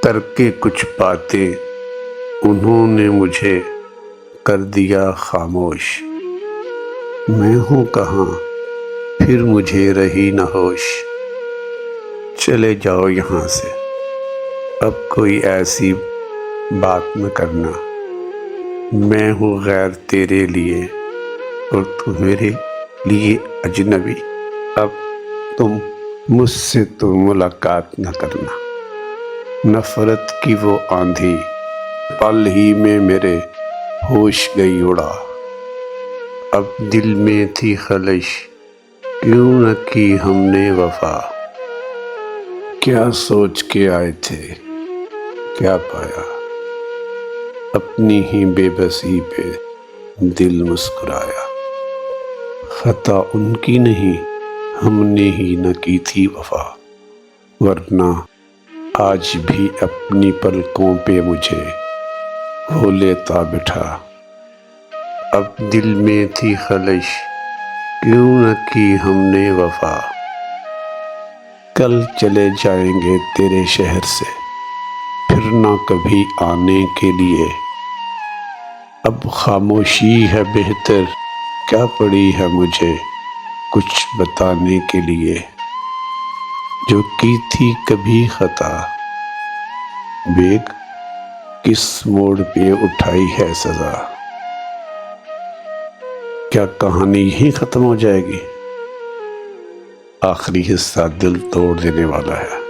کر کے کچھ باتیں انہوں نے مجھے کر دیا خاموش۔ میں ہوں کہاں پھر مجھے رہی نہ ہوش، چلے جاؤ یہاں سے اب کوئی ایسی بات نہ کرنا، میں ہوں غیر تیرے لیے اور تو میرے لیے اجنبی، اب تم مجھ سے تو ملاقات نہ کرنا۔ نفرت کی وہ آندھی پل ہی میں میرے ہوش گئی اڑا، اب دل میں تھی خلش کیوں نہ کی ہم نے وفا، کیا سوچ کے آئے تھے کیا پایا، اپنی ہی بے بسی پہ دل مسکرایا، خطا ان کی نہیں ہم نے ہی نہ کی تھی وفا، ورنہ آج بھی اپنی پلکوں پہ مجھے وہ لیتا بٹھا، اب دل میں تھی خلش کیوں نہ کی ہم نے وفا، کل چلے جائیں گے تیرے شہر سے پھر نہ کبھی آنے کے لیے، اب خاموشی ہے بہتر کیا پڑی ہے مجھے کچھ بتانے کے لیے، جو کی تھی کبھی خطا بیگ کس موڑ پہ اٹھائی ہے سزا، کیا کہانی یہیں ختم ہو جائے گی؟ آخری حصہ دل توڑ دینے والا ہے۔